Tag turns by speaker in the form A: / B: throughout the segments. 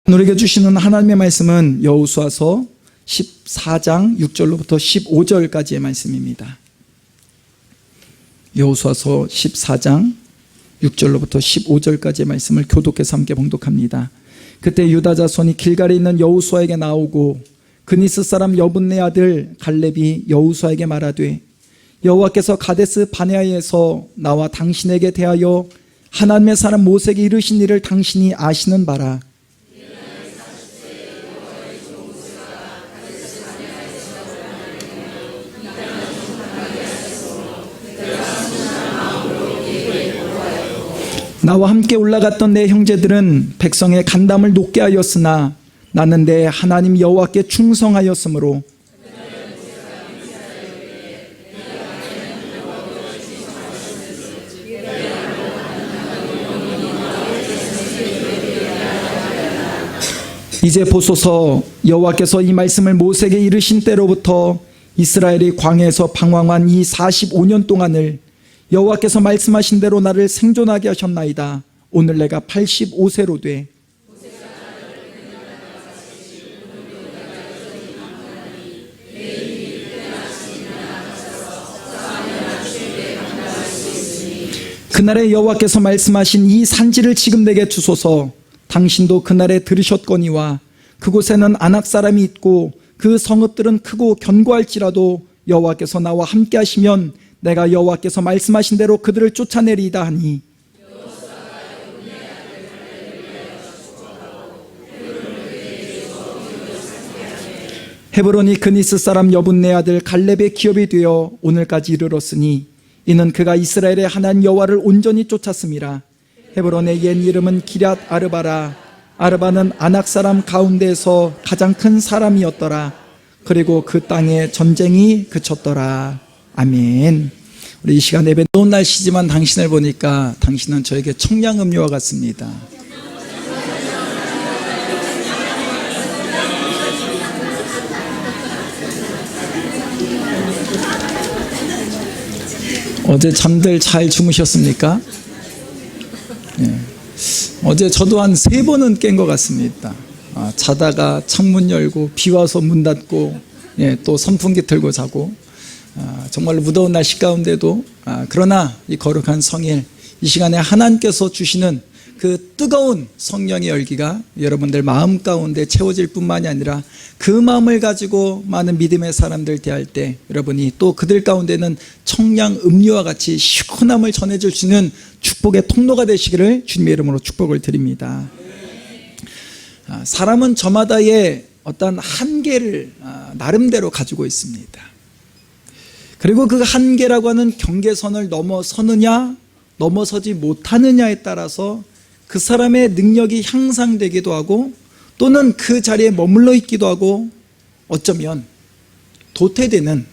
A: 우리에게 주시는 하나님의 말씀은 여호수아서 14장 6절로부터 15절까지의 말씀입니다. 여호수아서 14장 6절로부터 15절까지의 말씀을 교독해서 함께 봉독합니다. 그때 유다 자손이 길갈에 있는 여호수아에게 나오고 그니스 사람 여분네 아들 갈렙이 여호수아에게 말하되 여호와께서 가데스 바네아에서 나와 당신에게 대하여 하나님의 사람 모세에게 이르신 일을 당신이 아시는 바라. 나와 함께 올라갔던 내 형제들은 백성의 간담을 높게 하였으나 나는 내 하나님 여호와께 충성하였으므로 이제 보소서, 여호와께서 이 말씀을 모세에게 이르신 때로부터 이스라엘이 광야에서 방황한 이 45년 동안을 여호와께서 말씀하신 대로 나를 생존하게 하셨나이다. 오늘 내가 85세로 돼 그날에 여호와께서 말씀하신 이 산지를 지금 내게 주소서. 당신도 그날에 들으셨거니와 그곳에는 아낙 사람이 있고 그 성읍들은 크고 견고할지라도 여호와께서 나와 함께 하시면 내가 여호와께서 말씀하신 대로 그들을 쫓아내리이다 하니 헤브론이 그니스 사람 여분네 아들 갈렙의 기업이 되어 오늘까지 이르렀으니 이는 그가 이스라엘의 하나님 여호와를 온전히 쫓았음이라. 헤브론의 옛 이름은 기럇 아르바라. 아르바는 아낙 사람 가운데에서 가장 큰 사람이었더라. 그리고 그 땅에 전쟁이 그쳤더라. 아멘. 우리 이 시간 예배 좋은 날씨지만 당신을 보니까 당신은 저에게 청량음료와 같습니다. 어제 잠들 잘 주무셨습니까? 예. 어제 저도 한 3번은 깬 것 같습니다. 자다가 창문 열고 비 와서 문 닫고 또 선풍기 틀고 자고 정말로 무더운 날씨 가운데도 그러나 이 거룩한 성일 이 시간에 하나님께서 주시는 그 뜨거운 성령의 열기가 여러분들 마음 가운데 채워질 뿐만이 아니라 그 마음을 가지고 많은 믿음의 사람들 대할 때 여러분이 또 그들 가운데는 청량 음료와 같이 시원함을 전해줄 수 있는 축복의 통로가 되시기를 주님의 이름으로 축복을 드립니다. 사람은 저마다의 어떤 한계를 나름대로 가지고 있습니다. 그리고 그 한계라고 하는 경계선을 넘어서느냐 넘어서지 못하느냐에 따라서 그 사람의 능력이 향상되기도 하고 또는 그 자리에 머물러 있기도 하고 어쩌면 도태되는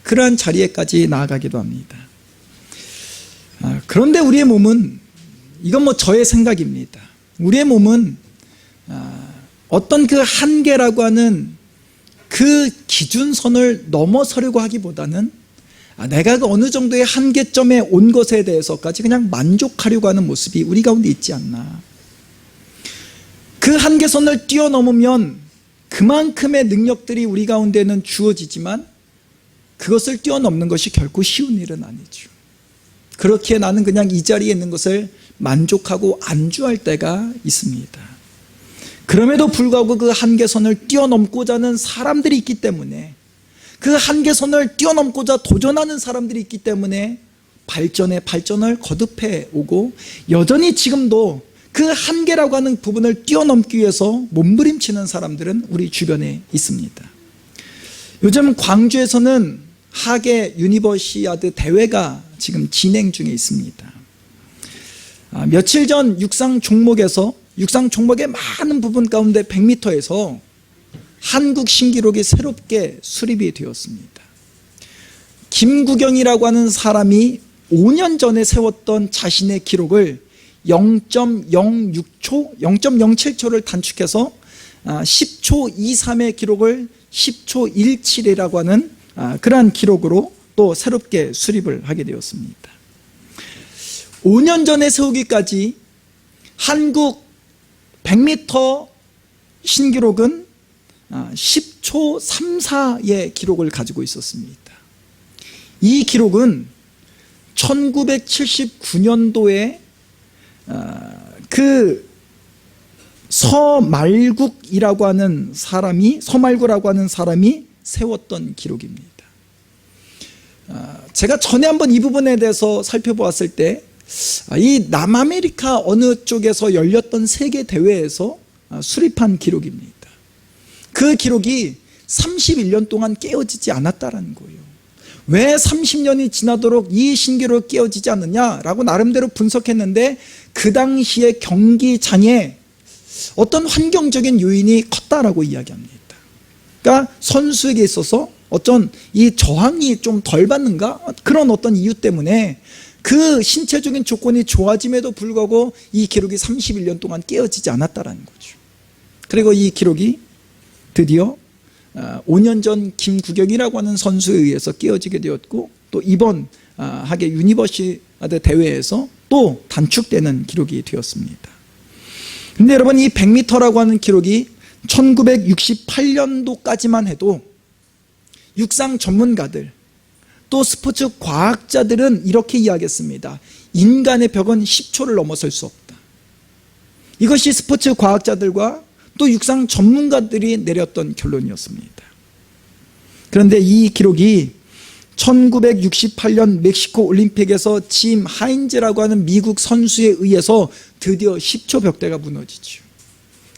A: 그러한 자리에까지 나아가기도 합니다. 그런데 우리의 몸은, 이건 뭐 저의 생각입니다. 우리의 몸은 어떤 그 한계라고 하는 그 기준선을 넘어서려고 하기보다는 내가 그 어느 정도의 한계점에 온 것에 대해서까지 그냥 만족하려고 하는 모습이 우리 가운데 있지 않나. 그 한계선을 뛰어넘으면 그만큼의 능력들이 우리 가운데는 주어지지만 그것을 뛰어넘는 것이 결코 쉬운 일은 아니죠. 그렇기에 나는 그냥 이 자리에 있는 것을 만족하고 안주할 때가 있습니다. 그럼에도 불구하고 그 한계선을 뛰어넘고자 하는 사람들이 있기 때문에, 그 한계선을 뛰어넘고자 도전하는 사람들이 있기 때문에 발전에 발전을 거듭해 오고 여전히 지금도 그 한계라고 하는 부분을 뛰어넘기 위해서 몸부림치는 사람들은 우리 주변에 있습니다. 요즘 광주에서는 하계 유니버시아드 대회가 지금 진행 중에 있습니다. 며칠 전 육상 종목의 많은 부분 가운데 100m에서 한국 신기록이 새롭게 수립이 되었습니다. 김구경이라고 하는 사람이 5년 전에 세웠던 자신의 기록을 0.06초, 0.07초를 단축해서 10초 23의 기록을 10초 17이라고 하는 그러한 기록으로 또 새롭게 수립을 하게 되었습니다. 5년 전에 세우기까지 한국 100m 신기록은 10초 34의 기록을 가지고 있었습니다. 이 기록은 1979년도에 그 서말구라고 하는 사람이 세웠던 기록입니다. 제가 전에 한번 이 부분에 대해서 살펴보았을 때 이 남아메리카 어느 쪽에서 열렸던 세계 대회에서 수립한 기록입니다. 그 기록이 31년 동안 깨어지지 않았다는 거예요. 왜 30년이 지나도록 이 신기록이 깨어지지 않느냐라고 나름대로 분석했는데 그 당시의 경기장에 어떤 환경적인 요인이 컸다라고 이야기합니다. 그러니까 선수에게 있어서 어떤 이 저항이 좀 덜 받는가? 그런 어떤 이유 때문에 그 신체적인 조건이 좋아짐에도 불구하고 이 기록이 31년 동안 깨어지지 않았다는 거죠. 그리고 이 기록이 드디어 5년 전 김구경이라고 하는 선수에 의해서 깨어지게 되었고, 또 이번 하계 유니버시아드 대회에서 또 단축되는 기록이 되었습니다. 근데 여러분, 이 100m라고 하는 기록이 1968년도까지만 해도 육상 전문가들 또 스포츠 과학자들은 이렇게 이야기했습니다. 인간의 벽은 10초를 넘어설 수 없다. 이것이 스포츠 과학자들과 또 육상 전문가들이 내렸던 결론이었습니다. 그런데 이 기록이 1968년 멕시코 올림픽에서 짐 하인즈라고 하는 미국 선수에 의해서 드디어 10초 벽대가 무너지죠.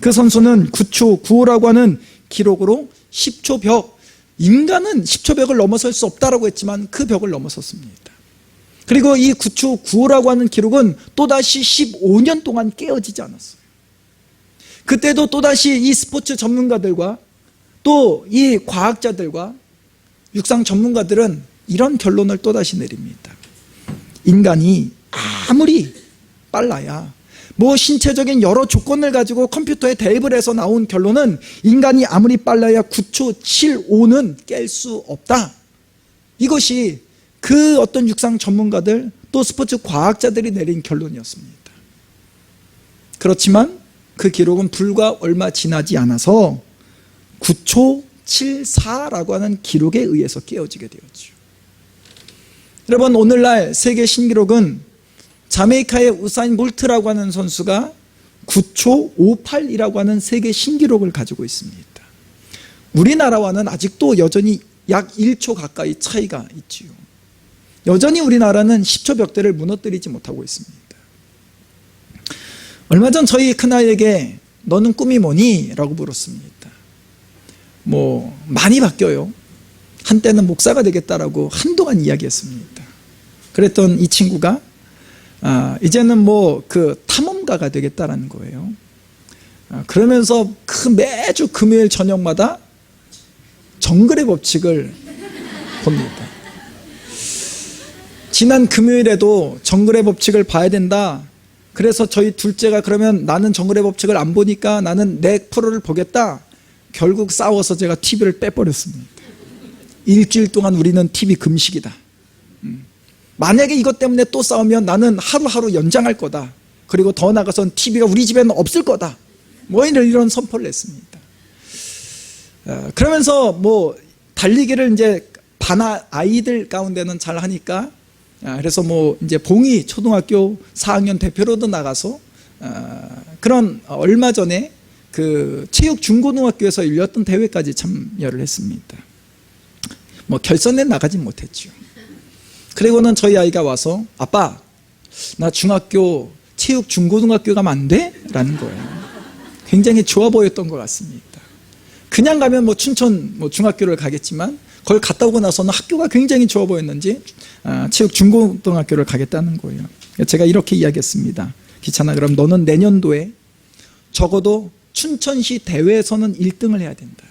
A: 그 선수는 9초 95라고 하는 기록으로 10초 벽, 인간은 10초 벽을 넘어설 수 없다라고 했지만 그 벽을 넘어섰습니다. 그리고 이 9초 95라고 하는 기록은 또다시 15년 동안 깨어지지 않았어요. 그때도 또다시 이 스포츠 전문가들과 또 이 과학자들과 육상 전문가들은 이런 결론을 또다시 내립니다. 인간이 아무리 빨라야, 뭐 신체적인 여러 조건을 가지고 컴퓨터에 대입을 해서 나온 결론은 인간이 아무리 빨라야 9초 75는 깰 수 없다. 이것이 그 어떤 육상 전문가들 또 스포츠 과학자들이 내린 결론이었습니다. 그렇지만 그 기록은 불과 얼마 지나지 않아서 9초 74라고 하는 기록에 의해서 깨어지게 되었죠. 여러분, 오늘날 세계 신기록은 자메이카의 우사인 볼트라고 하는 선수가 9초 58이라고 하는 세계 신기록을 가지고 있습니다. 우리나라와는 아직도 여전히 약 1초 가까이 차이가 있지요. 여전히 우리나라는 10초 벽대를 무너뜨리지 못하고 있습니다. 얼마 전 저희 큰아이에게 너는 꿈이 뭐니? 라고 물었습니다. 많이 바뀌어요. 한때는 목사가 되겠다라고 한동안 이야기했습니다. 그랬던 이 친구가 이제는 그 탐험가가 되겠다라는 거예요. 그러면서 매주 금요일 저녁마다 정글의 법칙을 봅니다. 지난 금요일에도 정글의 법칙을 봐야 된다. 그래서 저희 둘째가 그러면 나는 정글의 법칙을 안 보니까 나는 내 프로를 보겠다. 결국 싸워서 제가 TV를 빼버렸습니다. 일주일 동안 우리는 TV 금식이다. 만약에 이것 때문에 또 싸우면 나는 하루하루 연장할 거다. 그리고 더 나아가선 TV가 우리 집에는 없을 거다. 이런 선포를 했습니다. 그러면서 달리기를 이제 반 아이들 가운데는 잘 하니까, 그래서 이제 봉이 초등학교 4학년 대표로도 나가서 그런 얼마 전에 그 체육 중고등학교에서 열렸던 대회까지 참여를 했습니다. 결선에 나가진 못했죠. 그리고는 저희 아이가 와서 아빠, 나 중학교 체육 중고등학교 가면 안 돼? 라는 거예요. 굉장히 좋아 보였던 것 같습니다. 그냥 가면 춘천 중학교를 가겠지만 거기 갔다 오고 나서는 학교가 굉장히 좋아 보였는지 체육 중고등학교를 가겠다는 거예요. 제가 이렇게 이야기했습니다. 귀찮아, 그럼 너는 내년도에 적어도 춘천시 대회에서는 1등을 해야 된다.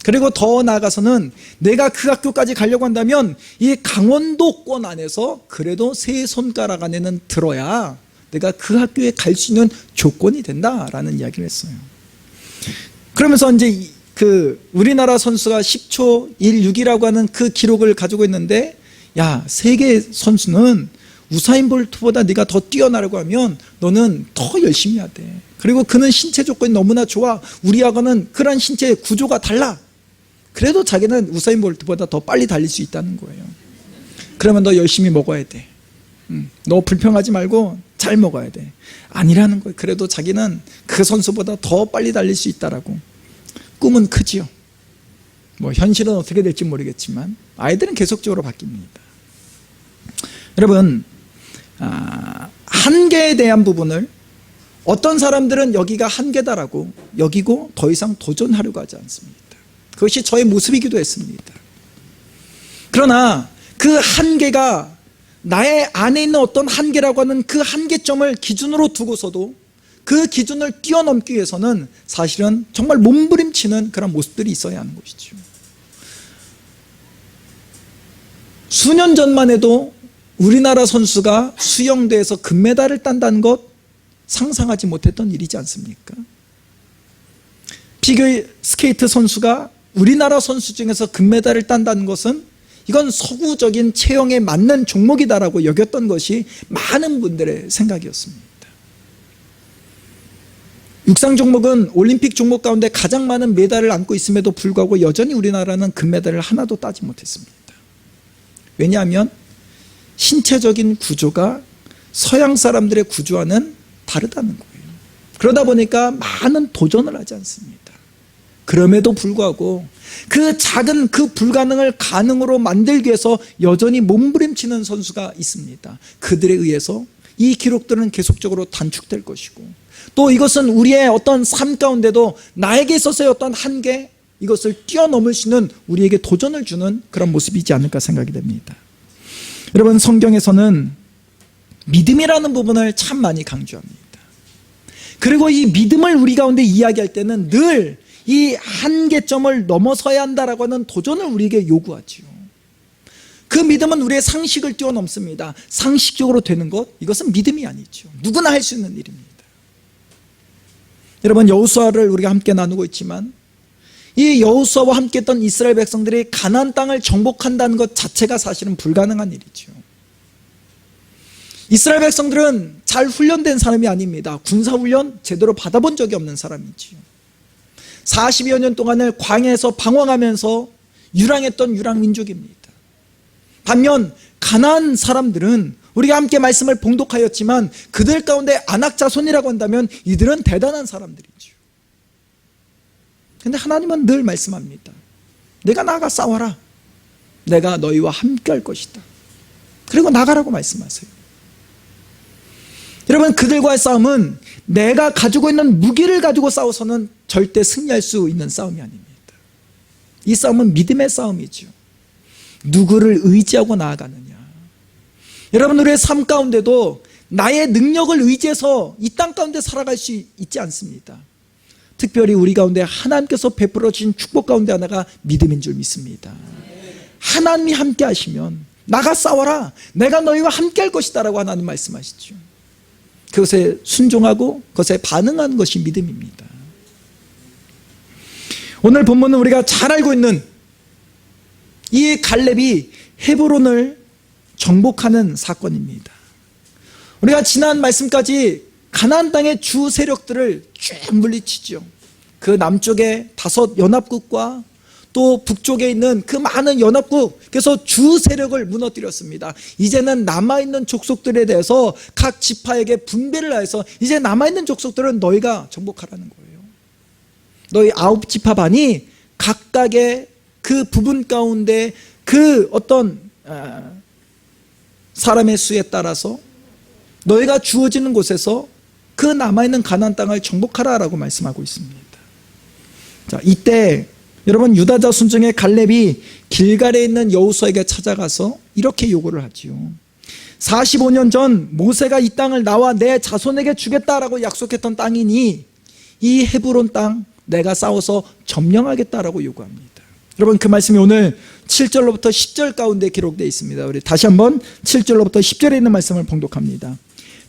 A: 그리고 더 나아가서는 내가 그 학교까지 가려고 한다면 이 강원도권 안에서 그래도 세 손가락 안에는 들어야 내가 그 학교에 갈 수 있는 조건이 된다라는 이야기를 했어요. 그러면서 이제 우리나라 선수가 10초 16이라고 하는 그 기록을 가지고 있는데, 세계 선수는 우사인 볼트보다 네가 더 뛰어나려고 하면 너는 더 열심히 해야 돼. 그리고 그는 신체 조건이 너무나 좋아. 우리하고는 그런 신체 구조가 달라. 그래도 자기는 우사인 볼트보다 더 빨리 달릴 수 있다는 거예요. 그러면 너 열심히 먹어야 돼. 너 불평하지 말고 잘 먹어야 돼. 아니라는 거예요. 그래도 자기는 그 선수보다 더 빨리 달릴 수 있다라고. 꿈은 크지요. 뭐 현실은 어떻게 될지 모르겠지만 아이들은 계속적으로 바뀝니다. 여러분, 한계에 대한 부분을 어떤 사람들은 여기가 한계다라고 여기고 더 이상 도전하려고 하지 않습니다. 그것이 저의 모습이기도 했습니다. 그러나 그 한계가 나의 안에 있는 어떤 한계라고 하는 그 한계점을 기준으로 두고서도 그 기준을 뛰어넘기 위해서는 사실은 정말 몸부림치는 그런 모습들이 있어야 하는 것이죠. 수년 전만 해도 우리나라 선수가 수영대에서 금메달을 딴다는 것 상상하지 못했던 일이지 않습니까? 피겨스케이트 선수가 우리나라 선수 중에서 금메달을 딴다는 것은 이건 서구적인 체형에 맞는 종목이다라고 여겼던 것이 많은 분들의 생각이었습니다. 육상 종목은 올림픽 종목 가운데 가장 많은 메달을 안고 있음에도 불구하고 여전히 우리나라는 금메달을 하나도 따지 못했습니다. 왜냐하면 신체적인 구조가 서양 사람들의 구조와는 다르다는 거예요. 그러다 보니까 많은 도전을 하지 않습니다. 그럼에도 불구하고 그 작은 그 불가능을 가능으로 만들기 위해서 여전히 몸부림치는 선수가 있습니다. 그들에 의해서 이 기록들은 계속적으로 단축될 것이고, 또 이것은 우리의 어떤 삶 가운데도 나에게 있어서의 어떤 한계, 이것을 뛰어넘을 수 있는 우리에게 도전을 주는 그런 모습이지 않을까 생각이 됩니다. 여러분, 성경에서는 믿음이라는 부분을 참 많이 강조합니다. 그리고 이 믿음을 우리 가운데 이야기할 때는 늘 이 한계점을 넘어서야 한다라고 하는 도전을 우리에게 요구하지요. 그 믿음은 우리의 상식을 뛰어넘습니다. 상식적으로 되는 것, 이것은 믿음이 아니죠. 누구나 할 수 있는 일입니다. 여러분, 여호수아를 우리가 함께 나누고 있지만 이 여호수아와 함께 했던 이스라엘 백성들이 가나안 땅을 정복한다는 것 자체가 사실은 불가능한 일이죠. 이스라엘 백성들은 잘 훈련된 사람이 아닙니다. 군사훈련 제대로 받아본 적이 없는 사람이지요. 40여 년 동안을 광야에서 방황하면서 유랑했던 유랑민족입니다. 반면 가나안 사람들은 우리가 함께 말씀을 봉독하였지만 그들 가운데 아낙 자손이라고 한다면 이들은 대단한 사람들이죠. 그런데 하나님은 늘 말씀합니다. 내가 나가 싸워라. 내가 너희와 함께 할 것이다. 그리고 나가라고 말씀하세요. 여러분, 그들과의 싸움은 내가 가지고 있는 무기를 가지고 싸워서는 절대 승리할 수 있는 싸움이 아닙니다. 이 싸움은 믿음의 싸움이죠. 누구를 의지하고 나아가느냐. 여러분, 우리의 삶 가운데도 나의 능력을 의지해서 이 땅 가운데 살아갈 수 있지 않습니다. 특별히 우리 가운데 하나님께서 베풀어 주신 축복 가운데 하나가 믿음인 줄 믿습니다. 하나님이 함께 하시면 나가 싸워라. 내가 너희와 함께 할 것이다 라고 하나님 말씀하시죠. 그것에 순종하고 그것에 반응하는 것이 믿음입니다. 오늘 본문은 우리가 잘 알고 있는 이 갈렙이 헤브론을 정복하는 사건입니다. 우리가 지난 말씀까지 가나안 땅의 주 세력들을 쭉 물리치죠. 그 남쪽에 5 연합국과 또 북쪽에 있는 그 많은 연합국, 그래서 주 세력을 무너뜨렸습니다. 이제는 남아있는 족속들에 대해서 각 지파에게 분배를 하여서 이제 남아있는 족속들은 너희가 정복하라는 거예요. 너희 9지파 반이 각각의 그 부분 가운데 그 어떤 사람의 수에 따라서 너희가 주어지는 곳에서 그 남아있는 가나안 땅을 정복하라라고 말씀하고 있습니다. 자, 이때 여러분, 유다 자손 중에 갈렙이 길갈에 있는 여호수아에게 찾아가서 이렇게 요구를 하지요. 45년 전 모세가 이 땅을 나와 내 자손에게 주겠다라고 약속했던 땅이니 이 헤브론 땅 내가 싸워서 점령하겠다라고 요구합니다. 여러분, 그 말씀이 오늘 7절로부터 10절 가운데 기록되어 있습니다. 우리 다시 한번 7절로부터 10절에 있는 말씀을 봉독합니다.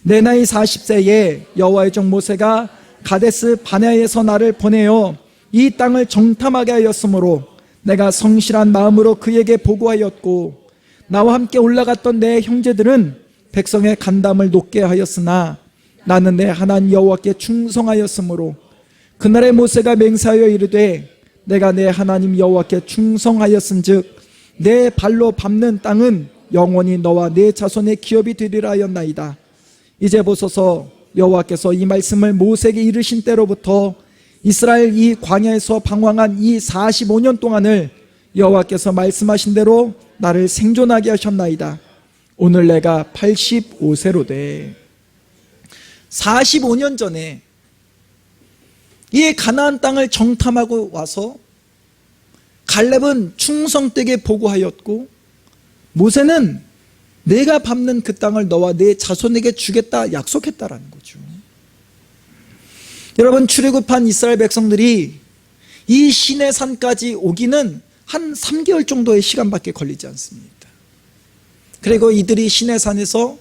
A: 내 나이 40세에 여호와의 종 모세가 가데스 바네아에서 나를 보내어 이 땅을 정탐하게 하였으므로 내가 성실한 마음으로 그에게 보고하였고 나와 함께 올라갔던 내 형제들은 백성의 간담을 높게 하였으나 나는 내 하나님 여호와께 충성하였으므로 그날에 모세가 맹세하여 이르되 내가 내 하나님 여호와께 충성하였은즉 내 발로 밟는 땅은 영원히 너와 내 자손의 기업이 되리라 하였나이다. 이제 보소서 여호와께서 이 말씀을 모세에게 이르신 때로부터 이스라엘 이 광야에서 방황한 이 45년 동안을 여호와께서 말씀하신 대로 나를 생존하게 하셨나이다. 오늘 내가 85세로 돼. 45년 전에 이 가나안 땅을 정탐하고 와서 갈렙은 충성되게 보고하였고 모세는 내가 밟는 그 땅을 너와 내 자손에게 주겠다 약속했다라는 거죠. 여러분, 출애굽한 이스라엘 백성들이 이 시내산까지 오기는 한 3개월 정도의 시간밖에 걸리지 않습니다. 그리고 이들이 시내산에서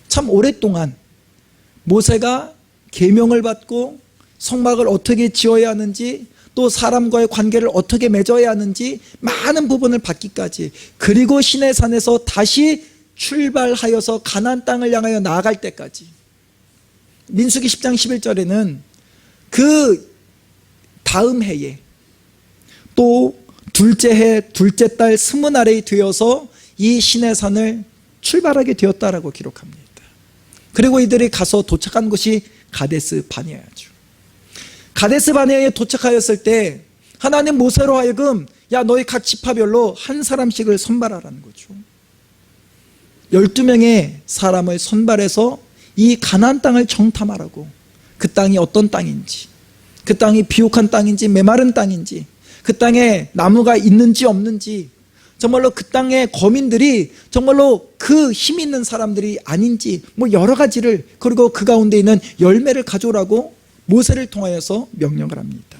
A: 참 오랫동안 모세가 계명을 받고 성막을 어떻게 지어야 하는지, 또 사람과의 관계를 어떻게 맺어야 하는지 많은 부분을 받기까지, 그리고 시내산에서 다시 출발하여서 가나안 땅을 향하여 나아갈 때까지, 민수기 10장 11절에는 그 다음 해에 또 둘째 해 둘째 달 20날에 되어서 이 시내산을 출발하게 되었다라고 기록합니다. 그리고 이들이 가서 도착한 곳이 가데스 바네아죠. 가데스 바네아에 도착하였을 때 하나님 모세로 하여금 야 너희 각 지파별로 한 사람씩을 선발하라는 거죠. 12명의 사람을 선발해서 이 가나안 땅을 정탐하라고, 그 땅이 어떤 땅인지, 그 땅이 비옥한 땅인지 메마른 땅인지, 그 땅에 나무가 있는지 없는지, 정말로 그 땅의 거민들이 정말로 그 힘 있는 사람들이 아닌지, 뭐 여러 가지를, 그리고 그 가운데 있는 열매를 가져오라고 모세를 통하여서 명령을 합니다.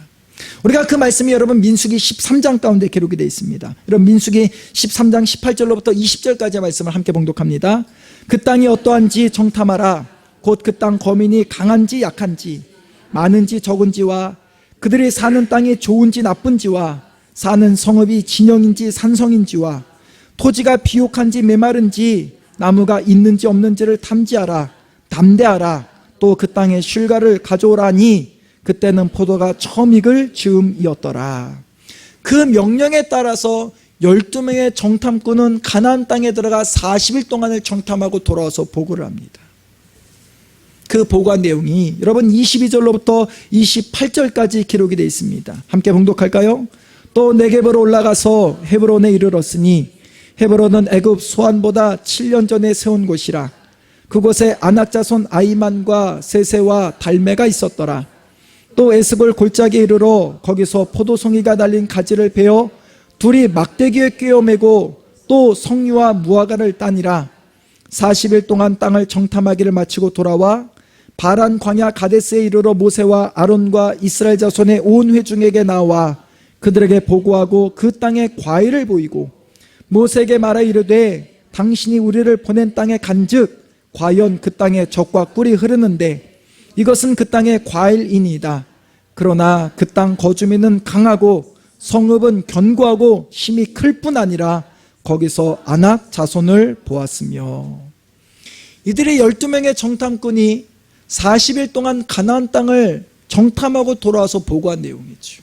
A: 우리가 그 말씀이 여러분 민수기 13장 가운데 기록이 되어 있습니다. 여러분 민수기 13장 18절로부터 20절까지의 말씀을 함께 봉독합니다. 그 땅이 어떠한지 정탐하라. 곧 그 땅 거민이 강한지 약한지, 많은지 적은지와 그들이 사는 땅이 좋은지 나쁜지와 사는 성읍이 진영인지 산성인지와 토지가 비옥한지 메마른지 나무가 있는지 없는지를 탐지하라. 담대하라. 또 그 땅에 실과를 가져오라니 그때는 포도가 처음 익을 즈음이었더라. 그 명령에 따라서 12명의 정탐꾼은 가나안 땅에 들어가 40일 동안을 정탐하고 돌아와서 보고를 합니다. 그 보고한 내용이 여러분 22절로부터 28절까지 기록이 되어 있습니다. 함께 봉독할까요? 또 네겝으로 올라가서 헤브론에 이르렀으니 헤브론은 애굽 소안보다 7년 전에 세운 곳이라. 그곳에 아낙 자손 아이만과 세세와 달메가 있었더라. 또 에스골 골짜기에 이르러 거기서 포도송이가 달린 가지를 베어 둘이 막대기에 꿰어 매고 또 성류와 무화과를 따니라. 40일 동안 땅을 정탐하기를 마치고 돌아와 바란 광야 가데스에 이르러 모세와 아론과 이스라엘 자손의 온 회중에게 나와 그들에게 보고하고 그 땅의 과일을 보이고 모세에게 말하 이르되 당신이 우리를 보낸 땅에 간즉 과연 그 땅에 젖과 꿀이 흐르는데 이것은 그 땅의 과일이니이다. 그러나 그 땅 거주민은 강하고 성읍은 견고하고 힘이 클 뿐 아니라 거기서 아낙 자손을 보았으며. 이들의 12명의 정탐꾼이 40일 동안 가나안 땅을 정탐하고 돌아와서 보고한 내용이죠.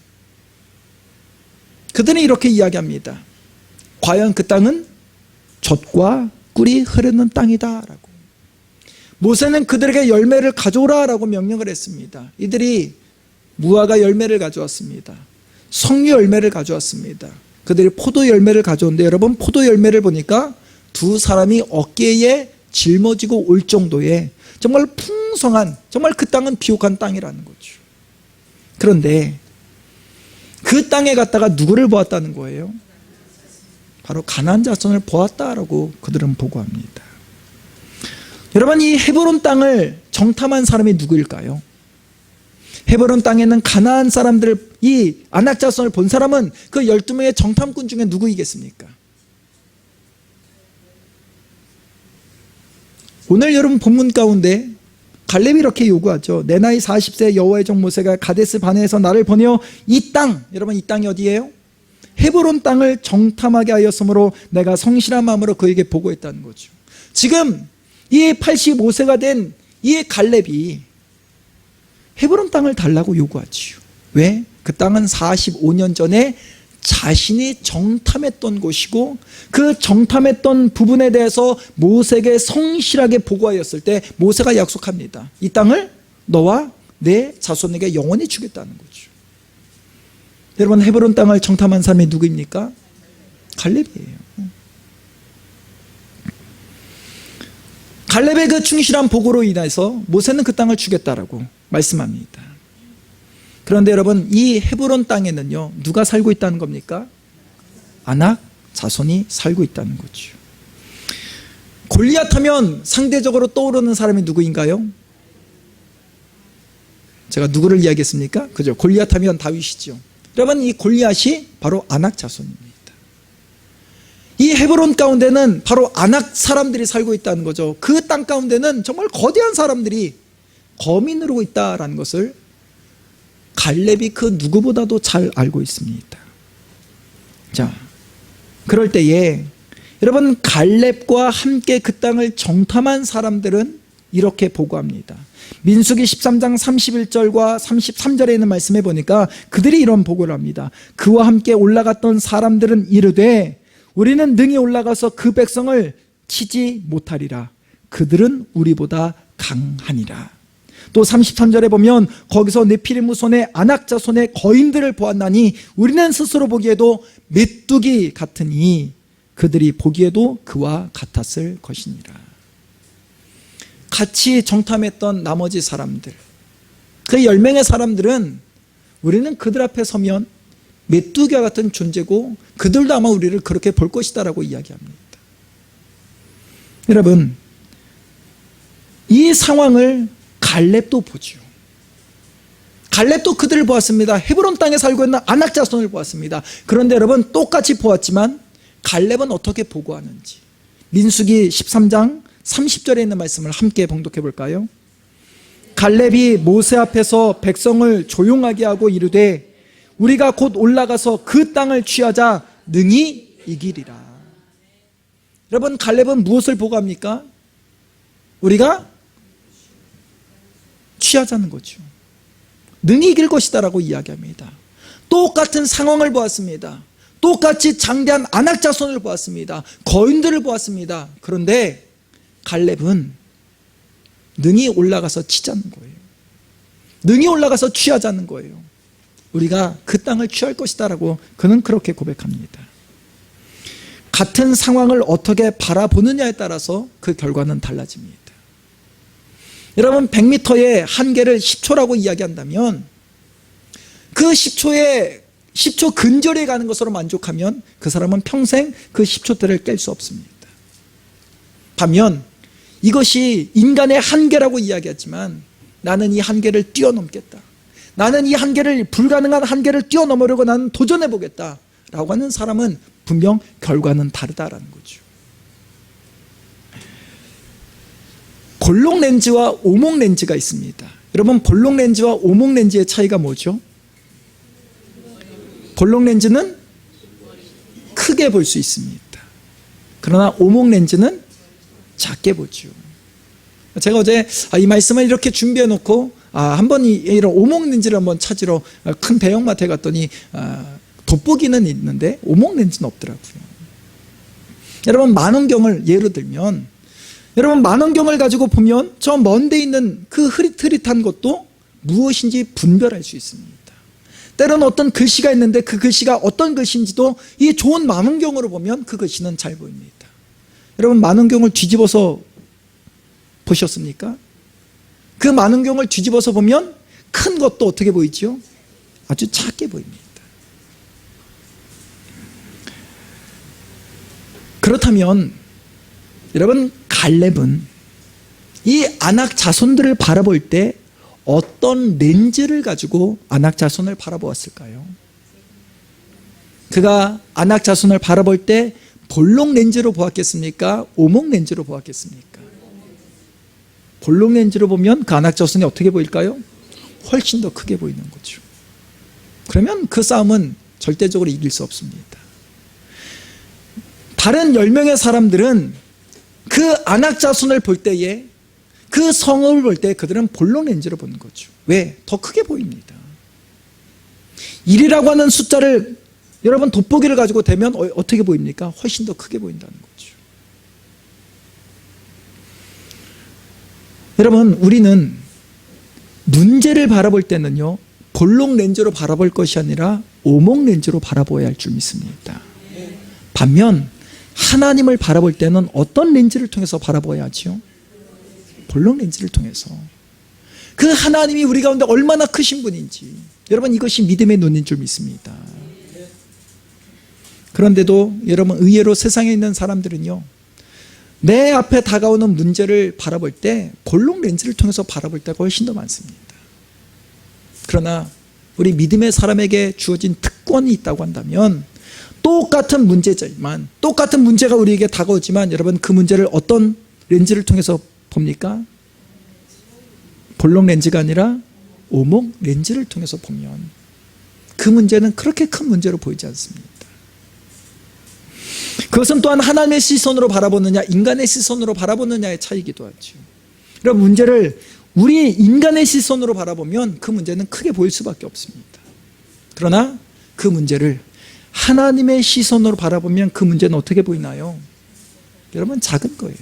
A: 그들은 이렇게 이야기합니다. 과연 그 땅은 젖과 꿀이 흐르는 땅이다 라고. 모세는 그들에게 열매를 가져오라 라고 명령을 했습니다. 이들이 무화과 열매를 가져왔습니다. 석류 열매를 가져왔습니다. 그들이 포도 열매를 가져온데 여러분 포도 열매를 보니까 두 사람이 어깨에 짊어지고 올 정도의 정말 풍성한, 정말 그 땅은 비옥한 땅이라는 거죠. 그런데 그 땅에 갔다가 누구를 보았다는 거예요? 바로 가나안 자손을 보았다라고 그들은 보고합니다. 여러분 이 헤브론 땅을 정탐한 사람이 누구일까요? 헤브론 땅에는 가나안 사람들, 이 아낙 자손을 본 사람은 그 12명의 정탐꾼 중에 누구이겠습니까? 오늘 여러분 본문 가운데 갈렙이 이렇게 요구하죠. 내 나이 40세 여호와의 종 모세가 가데스 바네에서 나를 보내어 이 땅, 여러분 이 땅이 어디예요? 헤브론 땅을 정탐하게 하였으므로 내가 성실한 마음으로 그에게 보고했다는 거죠. 지금 이 85세가 된 이 갈렙이 헤브론 땅을 달라고 요구하지요. 왜? 그 땅은 45년 전에 자신이 정탐했던 곳이고 그 정탐했던 부분에 대해서 모세에게 성실하게 보고하였을 때 모세가 약속합니다. 이 땅을 너와 내 자손에게 영원히 주겠다는 거죠. 여러분, 헤브론 땅을 정탐한 사람이 누구입니까? 갈렙이에요. 갈렙의 그 충실한 보고로 인해서 모세는 그 땅을 주겠다라고 말씀합니다. 그런데 여러분, 이 헤브론 땅에는요, 누가 살고 있다는 겁니까? 아낙 자손이 살고 있다는 거죠. 골리앗 하면 상대적으로 떠오르는 사람이 누구인가요? 제가 누구를 이야기했습니까? 그죠? 골리앗 하면 다윗이죠. 여러분, 이 골리앗이 바로 아낙 자손입니다. 이 헤브론 가운데는 바로 아낙 사람들이 살고 있다는 거죠. 그 땅 가운데는 정말 거대한 사람들이 거미 누르고 있다는 것을 갈렙이 그 누구보다도 잘 알고 있습니다. 자, 그럴 때에 여러분, 갈렙과 함께 그 땅을 정탐한 사람들은 이렇게 보고합니다. 민수기 13장 31절과 33절에 있는 말씀에 보니까 그들이 이런 보고를 합니다. 그와 함께 올라갔던 사람들은 이르되 우리는 능히 올라가서 그 백성을 치지 못하리라. 그들은 우리보다 강하니라. 또 33절에 보면 거기서 네피림 후손의 아낙 자손의 거인들을 보았나니 우리는 스스로 보기에도 메뚜기 같으니 그들이 보기에도 그와 같았을 것이니라. 같이 정탐했던 나머지 사람들, 그 10명의 사람들은 우리는 그들 앞에 서면 메뚜기와 같은 존재고 그들도 아마 우리를 그렇게 볼 것이다 라고 이야기합니다. 여러분, 이 상황을 갈렙도 보죠. 갈렙도 그들을 보았습니다. 헤브론 땅에 살고 있는 아낙 자손을 보았습니다. 그런데 여러분, 똑같이 보았지만 갈렙은 어떻게 보고하는지 민수기 13장 30절에 있는 말씀을 함께 봉독해 볼까요? 갈렙이 모세 앞에서 백성을 조용하게 하고 이르되 우리가 곧 올라가서 그 땅을 취하자 능히 이기리라. 여러분, 갈렙은 무엇을 보고합니까? 우리가 취하자는 거죠. 능히 이길 것이다 라고 이야기합니다. 똑같은 상황을 보았습니다. 똑같이 장대한 아낙 자손을 보았습니다. 거인들을 보았습니다. 그런데 갈렙은 능히 올라가서 치자는 거예요. 능히 올라가서 취하자는 거예요. 우리가 그 땅을 취할 것이다 라고 그는 그렇게 고백합니다. 같은 상황을 어떻게 바라보느냐에 따라서 그 결과는 달라집니다. 여러분, 100m의 한계를 10초라고 이야기한다면 그 10초 근절에 가는 것으로 만족하면 그 사람은 평생 그 10초대를 깰 수 없습니다. 반면 이것이 인간의 한계라고 이야기하지만 나는 이 한계를 뛰어넘겠다, 나는 이 한계를, 불가능한 한계를 뛰어넘으려고 나는 도전해보겠다 라고 하는 사람은 분명 결과는 다르다라는 거죠. 볼록 렌즈와 오목 렌즈가 있습니다. 여러분, 볼록 렌즈와 오목 렌즈의 차이가 뭐죠? 볼록 렌즈는 크게 볼 수 있습니다. 그러나 오목 렌즈는 작게 보죠. 제가 어제 이 말씀을 이렇게 준비해 놓고 한번 이런 오목 렌즈를 한번 찾으러 큰 대형마트에 갔더니 돋보기는 있는데 오목 렌즈는 없더라고요. 여러분, 망원경을 예로 들면, 여러분, 망원경을 가지고 보면 저 먼데 있는 그 흐릿흐릿한 것도 무엇인지 분별할 수 있습니다. 때로는 어떤 글씨가 있는데 그 글씨가 어떤 글씨인지도 이 좋은 망원경으로 보면 그 글씨는 잘 보입니다. 여러분, 망원경을 뒤집어서 보셨습니까? 그 망원경을 뒤집어서 보면 큰 것도 어떻게 보이죠? 아주 작게 보입니다. 그렇다면 여러분, 갈렙은 이 아낙 자손들을 바라볼 때 어떤 렌즈를 가지고 아낙 자손을 바라보았을까요? 그가 아낙 자손을 바라볼 때 볼록 렌즈로 보았겠습니까? 오목 렌즈로 보았겠습니까? 볼록 렌즈로 보면 그 아낙 자손이 어떻게 보일까요? 훨씬 더 크게 보이는 거죠. 그러면 그 싸움은 절대적으로 이길 수 없습니다. 다른 10명의 사람들은 그 안악 자손을 볼 때에 그 성을 볼 때 그들은 볼록 렌즈로 보는 거죠. 왜? 더 크게 보입니다. 1이라고 하는 숫자를 여러분 돋보기를 가지고 대면 어떻게 보입니까? 훨씬 더 크게 보인다는 거죠. 여러분, 우리는 문제를 바라볼 때는요, 볼록 렌즈로 바라볼 것이 아니라 오목 렌즈로 바라봐야 할 줄 믿습니다. 반면 하나님을 바라볼 때는 어떤 렌즈를 통해서 바라봐야 하지요? 볼록 렌즈를 통해서. 그 하나님이 우리 가운데 얼마나 크신 분인지, 여러분, 이것이 믿음의 눈인 줄 믿습니다. 그런데도 여러분, 의외로 세상에 있는 사람들은요, 내 앞에 다가오는 문제를 바라볼 때 볼록 렌즈를 통해서 바라볼 때가 훨씬 더 많습니다. 그러나 우리 믿음의 사람에게 주어진 특권이 있다고 한다면, 똑같은 문제지만, 똑같은 문제가 우리에게 다가오지만, 여러분, 그 문제를 어떤 렌즈를 통해서 봅니까? 볼록 렌즈가 아니라 오목 렌즈를 통해서 보면 그 문제는 그렇게 큰 문제로 보이지 않습니다. 그것은 또한 하나님의 시선으로 바라보느냐, 인간의 시선으로 바라보느냐의 차이기도 하죠. 그럼 문제를 우리 인간의 시선으로 바라보면 그 문제는 크게 보일 수밖에 없습니다. 그러나 그 문제를 하나님의 시선으로 바라보면 그 문제는 어떻게 보이나요? 여러분, 작은 거예요.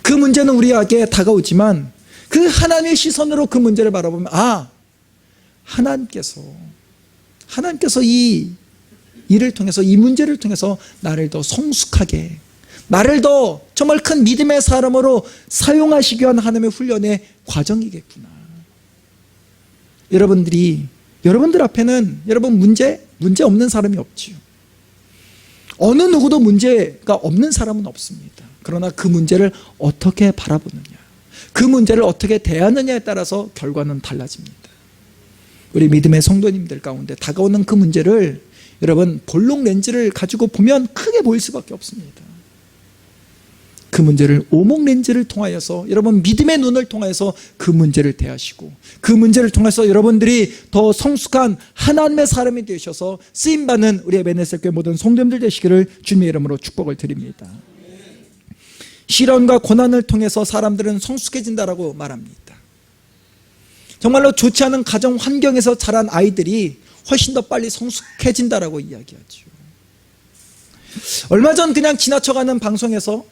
A: 그 문제는 우리에게 다가오지만 그 하나님의 시선으로 그 문제를 바라보면, 아, 하나님께서 이 일을 통해서, 이 문제를 통해서 나를 더 성숙하게, 나를 더 정말 큰 믿음의 사람으로 사용하시기 위한 하나님의 훈련의 과정이겠구나. 여러분들 앞에는 여러분 문제 없는 사람이 없지요. 어느 누구도 문제가 없는 사람은 없습니다. 그러나 그 문제를 어떻게 바라보느냐, 그 문제를 어떻게 대하느냐에 따라서 결과는 달라집니다. 우리 믿음의 성도님들 가운데 다가오는 그 문제를 여러분 볼록 렌즈를 가지고 보면 크게 보일 수밖에 없습니다. 그 문제를 오목 렌즈를 통하여서, 여러분 믿음의 눈을 통해서 그 문제를 대하시고, 그 문제를 통해서 여러분들이 더 성숙한 하나님의 사람이 되셔서 쓰임받는 우리 에베네셀 교회 모든 성도님들 되시기를 주님의 이름으로 축복을 드립니다. 시련과 고난을 통해서 사람들은 성숙해진다라고 말합니다. 정말로 좋지 않은 가정 환경에서 자란 아이들이 훨씬 더 빨리 성숙해진다라고 이야기하죠. 얼마 전 그냥 지나쳐가는 방송에서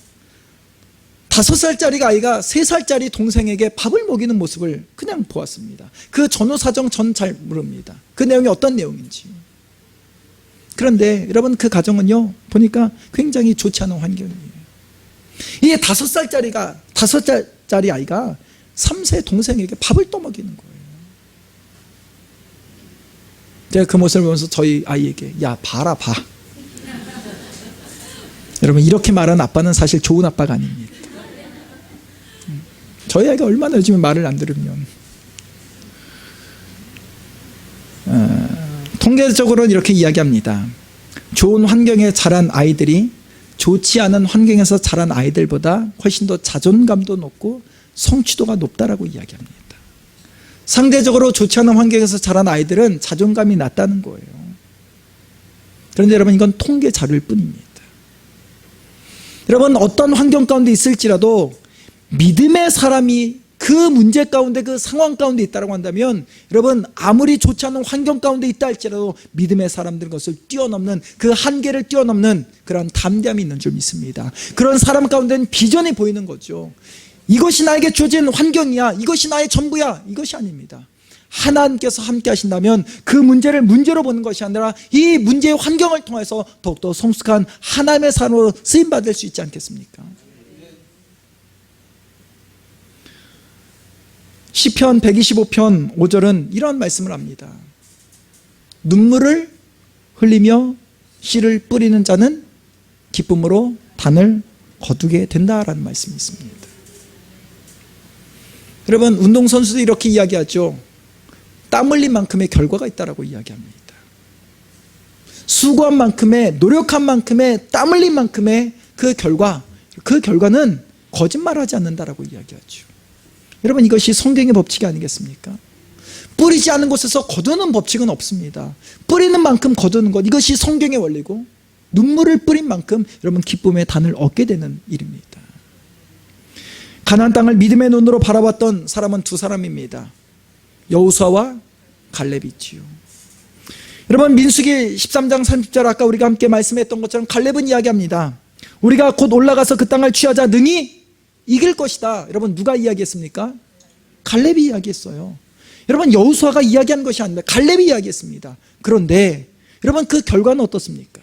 A: 5살짜리 아이가 3살짜리 동생에게 밥을 먹이는 모습을 그냥 보았습니다. 그 전후 사정 전 잘 모릅니다. 그 내용이 어떤 내용인지. 그런데 여러분, 그 가정은요, 보니까 굉장히 좋지 않은 환경이에요. 이 5살짜리 아이가 3세 동생에게 밥을 떠먹이는 거예요. 제가 그 모습을 보면서 저희 아이에게, 야, 봐. 여러분, 이렇게 말하는 아빠는 사실 좋은 아빠가 아닙니다. 저희 아이가 얼마나 요즘에 말을 안 들으면. 통계적으로는 이렇게 이야기합니다. 좋은 환경에 자란 아이들이 좋지 않은 환경에서 자란 아이들보다 훨씬 더 자존감도 높고 성취도가 높다라고 이야기합니다. 상대적으로 좋지 않은 환경에서 자란 아이들은 자존감이 낮다는 거예요. 그런데 여러분, 이건 통계 자료일 뿐입니다. 여러분, 어떤 환경 가운데 있을지라도 믿음의 사람이 그 문제 가운데, 그 상황 가운데 있다고 한다면, 여러분 아무리 좋지 않은 환경 가운데 있다 할지라도 믿음의 사람들은 그것을 뛰어넘는, 그 한계를 뛰어넘는 그런 담대함이 있는 줄 믿습니다. 그런 사람 가운데는 비전이 보이는 거죠. 이것이 나에게 주어진 환경이야, 이것이 나의 전부야, 이것이 아닙니다. 하나님께서 함께 하신다면 그 문제를 문제로 보는 것이 아니라 이 문제의 환경을 통해서 더욱더 성숙한 하나님의 사람으로 쓰임받을 수 있지 않겠습니까? 시편 125편 5절은 이런 말씀을 합니다. 눈물을 흘리며 씨를 뿌리는 자는 기쁨으로 단을 거두게 된다라는 말씀이 있습니다. 여러분, 운동선수도 이렇게 이야기하죠. 땀 흘린 만큼의 결과가 있다라고 이야기합니다. 수고한 만큼의, 노력한 만큼의, 땀 흘린 만큼의 그 결과는 거짓말하지 않는다라고 이야기하죠. 여러분, 이것이 성경의 법칙이 아니겠습니까? 뿌리지 않은 곳에서 거두는 법칙은 없습니다. 뿌리는 만큼 거두는 것, 이것이 성경의 원리고, 눈물을 뿌린 만큼 여러분 기쁨의 단을 얻게 되는 일입니다. 가나안 땅을 믿음의 눈으로 바라봤던 사람은 두 사람입니다. 여호수아와 갈렙이지요. 여러분 민수기 13장 30절 아까 우리가 함께 말씀했던 것처럼 갈렙은 이야기합니다. 우리가 곧 올라가서 그 땅을 취하자 능히 이길 것이다. 여러분 누가 이야기했습니까? 갈렙이 이야기했어요. 여러분 여호수아가 이야기한 것이 아닙니다. 갈렙이 이야기했습니다. 그런데 여러분 그 결과는 어떻습니까?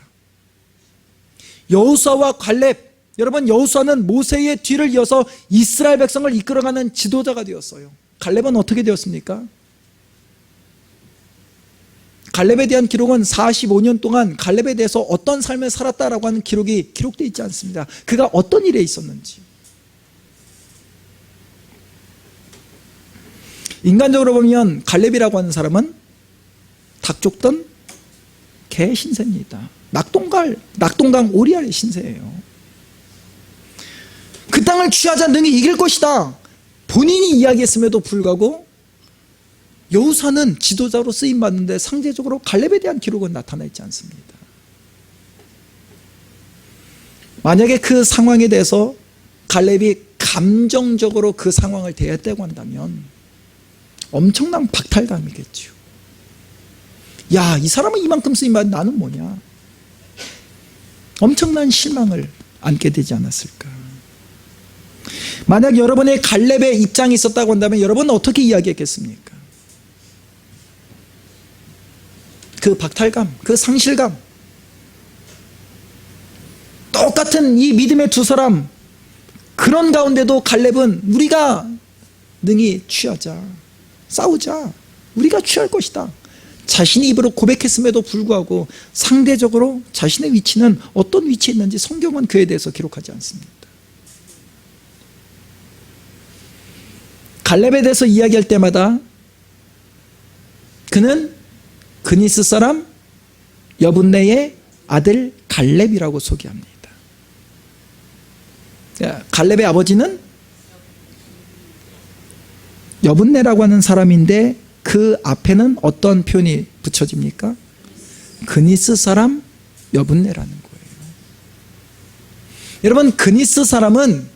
A: 여호수아와 갈렙, 여러분 여호수아는 모세의 뒤를 이어서 이스라엘 백성을 이끌어가는 지도자가 되었어요. 갈렙은 어떻게 되었습니까? 갈렙에 대한 기록은 45년 동안 갈렙에 대해서 어떤 삶을 살았다라고 하는 기록이 기록되어 있지 않습니다. 그가 어떤 일에 있었는지. 인간적으로 보면 갈렙이라고 하는 사람은 닭 쫓던 개 신세입니다. 낙동강 오리알의 신세예요. 그 땅을 취하자 능히 이길 것이다. 본인이 이야기했음에도 불구하고 여호수아는 지도자로 쓰임받는데 상대적으로 갈렙에 대한 기록은 나타나 있지 않습니다. 만약에 그 상황에 대해서 갈렙이 감정적으로 그 상황을 대했다고 한다면 엄청난 박탈감이겠죠. 야, 이 사람은 이만큼 쓰임받은 나는 뭐냐. 엄청난 실망을 안게 되지 않았을까. 만약 여러분의 갈렙의 입장이 있었다고 한다면 여러분은 어떻게 이야기했겠습니까? 그 박탈감, 그 상실감, 똑같은 이 믿음의 두 사람, 그런 가운데도 갈렙은 우리가 능히 취하자, 싸우자, 우리가 취할 것이다. 자신이 입으로 고백했음에도 불구하고 상대적으로 자신의 위치는 어떤 위치에 있는지 성경은 그에 대해서 기록하지 않습니다. 갈렙에 대해서 이야기할 때마다 그는 그니스 사람 여분네의 아들 갈렙이라고 소개합니다. 갈렙의 아버지는 여분네라고 하는 사람인데 그 앞에는 어떤 표현이 붙여집니까? 그니스 사람 여분네라는 거예요. 여러분 그니스 사람은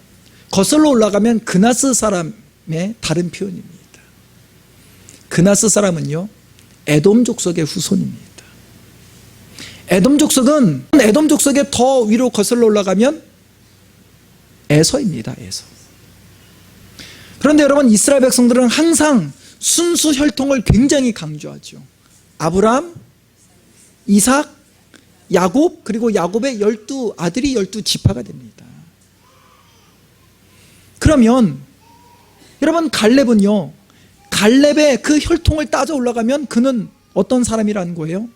A: 거슬러 올라가면 그나스 사람의 다른 표현입니다. 그나스 사람은요 에돔 족속의 후손입니다. 에돔 족속에 더 위로 거슬러 올라가면 에서입니다. 에서. 그런데 여러분 이스라엘 백성들은 항상 순수 혈통을 굉장히 강조하죠. 아브라함, 이삭, 야곱, 그리고 야곱의 12아들이 12지파가 됩니다. 그러면 여러분 갈렙은요, 갈렙의 그 혈통을 따져 올라가면 그는 어떤 사람이라는 거예요?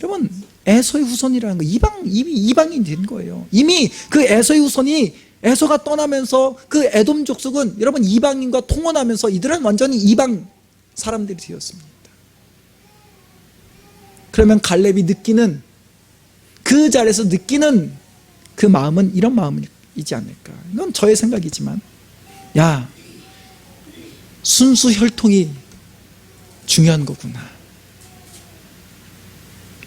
A: 여러분 에서의 후손이라는 거, 이방인이 된 거예요. 이미 그 에서의 후손이 에서가 떠나면서 그 에돔 족속은 여러분 이방인과 통혼하면서 이들은 완전히 이방 사람들이 되었습니다. 그러면 갈렙이 느끼는 그 자리에서 느끼는 그 마음은 이런 마음이지 않을까. 이건 저의 생각이지만, 야, 순수 혈통이 중요한 거구나.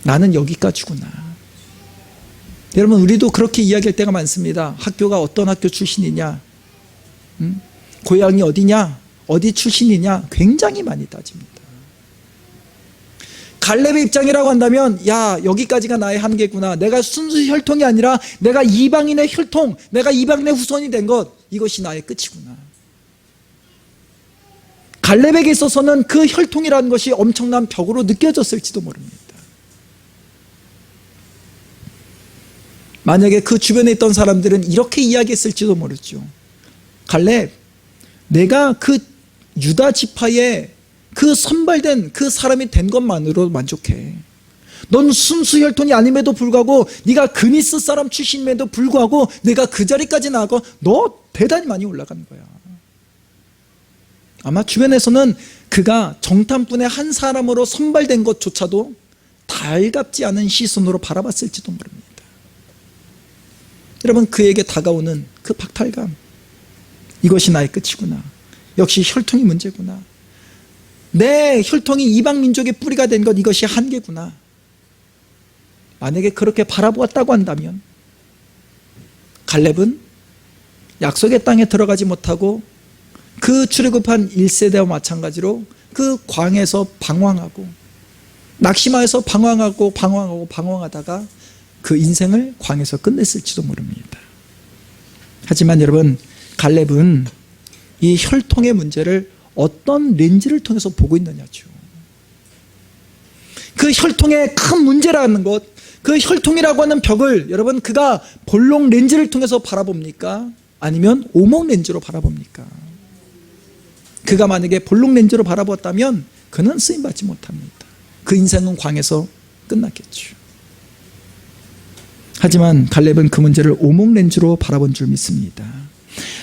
A: 나는 여기까지구나. 여러분 우리도 그렇게 이야기할 때가 많습니다. 학교가 어떤 학교 출신이냐, 고향이 어디냐, 어디 출신이냐 굉장히 많이 따집니다. 갈렙의 입장이라고 한다면, 야, 여기까지가 나의 한계구나. 내가 순수 혈통이 아니라 내가 이방인의 혈통, 내가 이방인의 후손이 된 것, 이것이 나의 끝이구나. 갈렙에게 있어서는 그 혈통이라는 것이 엄청난 벽으로 느껴졌을지도 모릅니다. 만약에 그 주변에 있던 사람들은 이렇게 이야기했을지도 모르죠. 갈렙, 내가 그 유다 지파의 그 선발된 그 사람이 된 것만으로 만족해. 넌 순수 혈통이 아님에도 불구하고, 네가 그니스 사람 출신임에도 불구하고 내가 그 자리까지 나가고 너 대단히 많이 올라가는 거야. 아마 주변에서는 그가 정탐꾼의 한 사람으로 선발된 것조차도 달갑지 않은 시선으로 바라봤을지도 모릅니다. 여러분 그에게 다가오는 그 박탈감, 이것이 나의 끝이구나. 역시 혈통이 문제구나. 내 혈통이 이방 민족의 뿌리가 된 것, 이것이 한계구나. 만약에 그렇게 바라보았다고 한다면 갈렙은 약속의 땅에 들어가지 못하고 그 출애굽한 1세대와 마찬가지로 그 광에서 방황하고 낙심하여서 방황하다가 그 인생을 광에서 끝냈을지도 모릅니다. 하지만 여러분, 갈렙은 이 혈통의 문제를 어떤 렌즈를 통해서 보고 있느냐죠. 그 혈통의 큰 문제라는 것, 그 혈통이라고 하는 벽을 여러분 그가 볼록 렌즈를 통해서 바라봅니까? 아니면 오목 렌즈로 바라봅니까? 그가 만약에 볼록 렌즈로 바라봤다면 그는 쓰임받지 못합니다. 그 인생은 광에서 끝났겠죠. 하지만 갈렙은 그 문제를 오목 렌즈로 바라본 줄 믿습니다.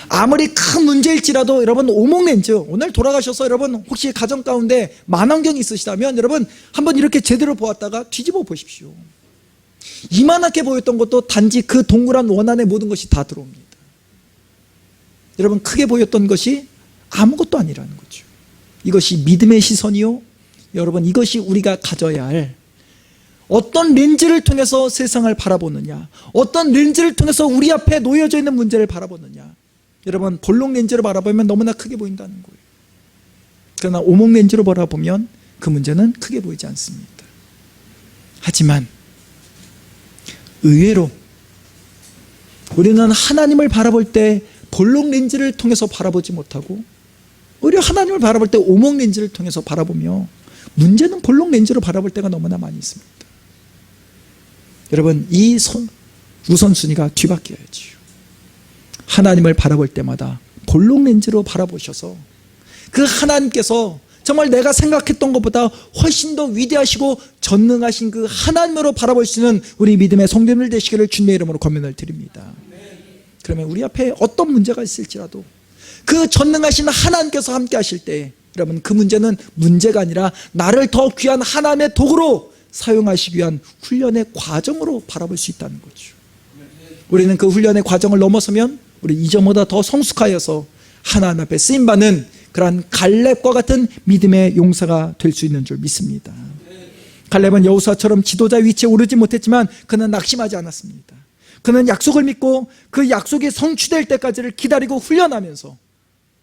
A: 아무리 큰 문제일지라도 여러분 오목 렌즈, 오늘 돌아가셔서 여러분 혹시 가정 가운데 만환경이 있으시다면 여러분 한번 이렇게 제대로 보았다가 뒤집어 보십시오. 이만하게 보였던 것도 단지 그 동그란 원 안에 모든 것이 다 들어옵니다. 여러분 크게 보였던 것이 아무것도 아니라는 거죠. 이것이 믿음의 시선이요, 여러분 이것이 우리가 가져야 할, 어떤 렌즈를 통해서 세상을 바라보느냐, 어떤 렌즈를 통해서 우리 앞에 놓여져 있는 문제를 바라보느냐. 여러분 볼록 렌즈로 바라보면 너무나 크게 보인다는 거예요. 그러나 오목 렌즈로 바라보면 그 문제는 크게 보이지 않습니다. 하지만 의외로 우리는 하나님을 바라볼 때 볼록 렌즈를 통해서 바라보지 못하고 오히려 하나님을 바라볼 때 오목 렌즈를 통해서 바라보며 문제는 볼록 렌즈로 바라볼 때가 너무나 많이 있습니다. 여러분 이 우선순위가 뒤바뀌어야죠. 하나님을 바라볼 때마다 볼록 렌즈로 바라보셔서 그 하나님께서 정말 내가 생각했던 것보다 훨씬 더 위대하시고 전능하신 그 하나님으로 바라볼 수 있는 우리 믿음의 성도님들 되시기를 주님의 이름으로 권면을 드립니다. 그러면 우리 앞에 어떤 문제가 있을지라도 그 전능하신 하나님께서 함께 하실 때 여러분 그 문제는 문제가 아니라 나를 더 귀한 하나님의 도구로 사용하시기 위한 훈련의 과정으로 바라볼 수 있다는 거죠. 우리는 그 훈련의 과정을 넘어서면 우리 이전보다 더 성숙하여서 하나님 앞에 쓰임받는 그러한 갈렙과 같은 믿음의 용사가 될 수 있는 줄 믿습니다. 갈렙은 여호수아처럼 지도자 위치에 오르지 못했지만 그는 낙심하지 않았습니다. 그는 약속을 믿고 그 약속이 성취될 때까지를 기다리고 훈련하면서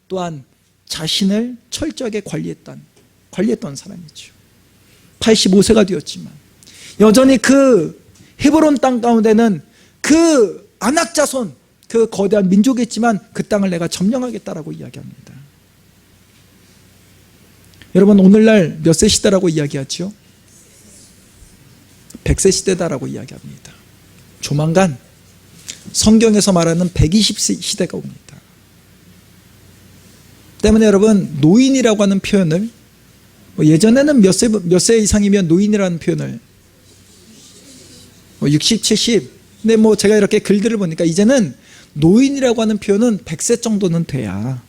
A: 또한 자신을 철저하게 관리했던 사람이죠. 85세가 되었지만 여전히 그 헤브론 땅 가운데는 그 아낙 자손, 그 거대한 민족이 있지만 그 땅을 내가 점령하겠다라고 이야기합니다. 여러분 오늘날 몇 세 시대라고 이야기하죠? 100세 시대다라고 이야기합니다. 조만간 성경에서 말하는 120세 시대가 옵니다. 때문에 여러분 노인이라고 하는 표현을 예전에는 몇 세 이상이면 노인이라는 표현을 60, 70 근데 제가 이렇게 글들을 보니까 이제는 노인이라고 하는 표현은 100세 정도는 돼야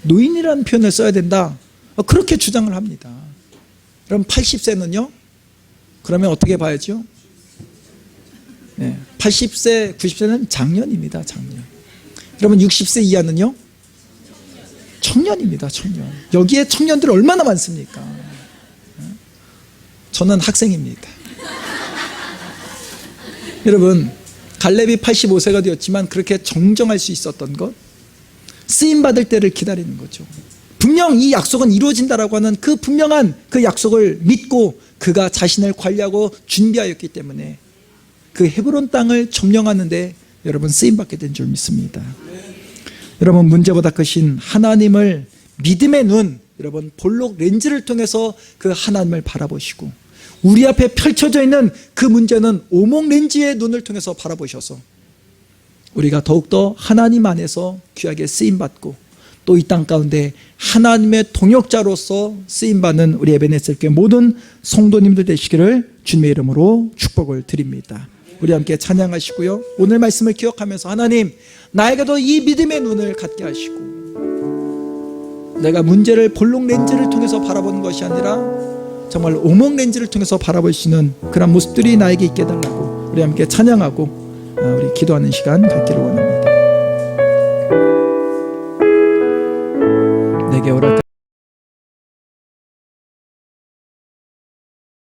A: 노인이라는 표현을 써야 된다, 그렇게 주장을 합니다. 그럼 80세는요? 그러면 어떻게 봐야죠? 80세, 90세는 장년입니다. 장년. 그러면 60세 이하는요? 청년입니다. 청년. 여기에 청년들 얼마나 많습니까? 저는 학생입니다. 여러분 갈렙이 85세가 되었지만 그렇게 정정할 수 있었던 것, 쓰임받을 때를 기다리는 거죠. 분명 이 약속은 이루어진다라고 하는 그 분명한 그 약속을 믿고 그가 자신을 관리하고 준비하였기 때문에 그 헤브론 땅을 점령하는데 여러분 쓰임받게 된 줄 믿습니다. 여러분 문제보다 크신 하나님을 믿음의 눈, 여러분 볼록 렌즈를 통해서 그 하나님을 바라보시고 우리 앞에 펼쳐져 있는 그 문제는 오목 렌즈의 눈을 통해서 바라보셔서 우리가 더욱더 하나님 안에서 귀하게 쓰임받고 또 이 땅 가운데 하나님의 동역자로서 쓰임받는 우리 에베네셀 교회 모든 성도님들 되시기를 주님의 이름으로 축복을 드립니다. 우리 함께 찬양하시고요, 오늘 말씀을 기억하면서 하나님 나에게도 이 믿음의 눈을 갖게 하시고 내가 문제를 볼록 렌즈를 통해서 바라보는 것이 아니라 정말 오목 렌즈를 통해서 바라볼 수 있는 그런 모습들이 나에게 있게 해달라고 우리 함께 찬양하고 우리 기도하는 시간 갖기를 원합니다. 내게 허락하신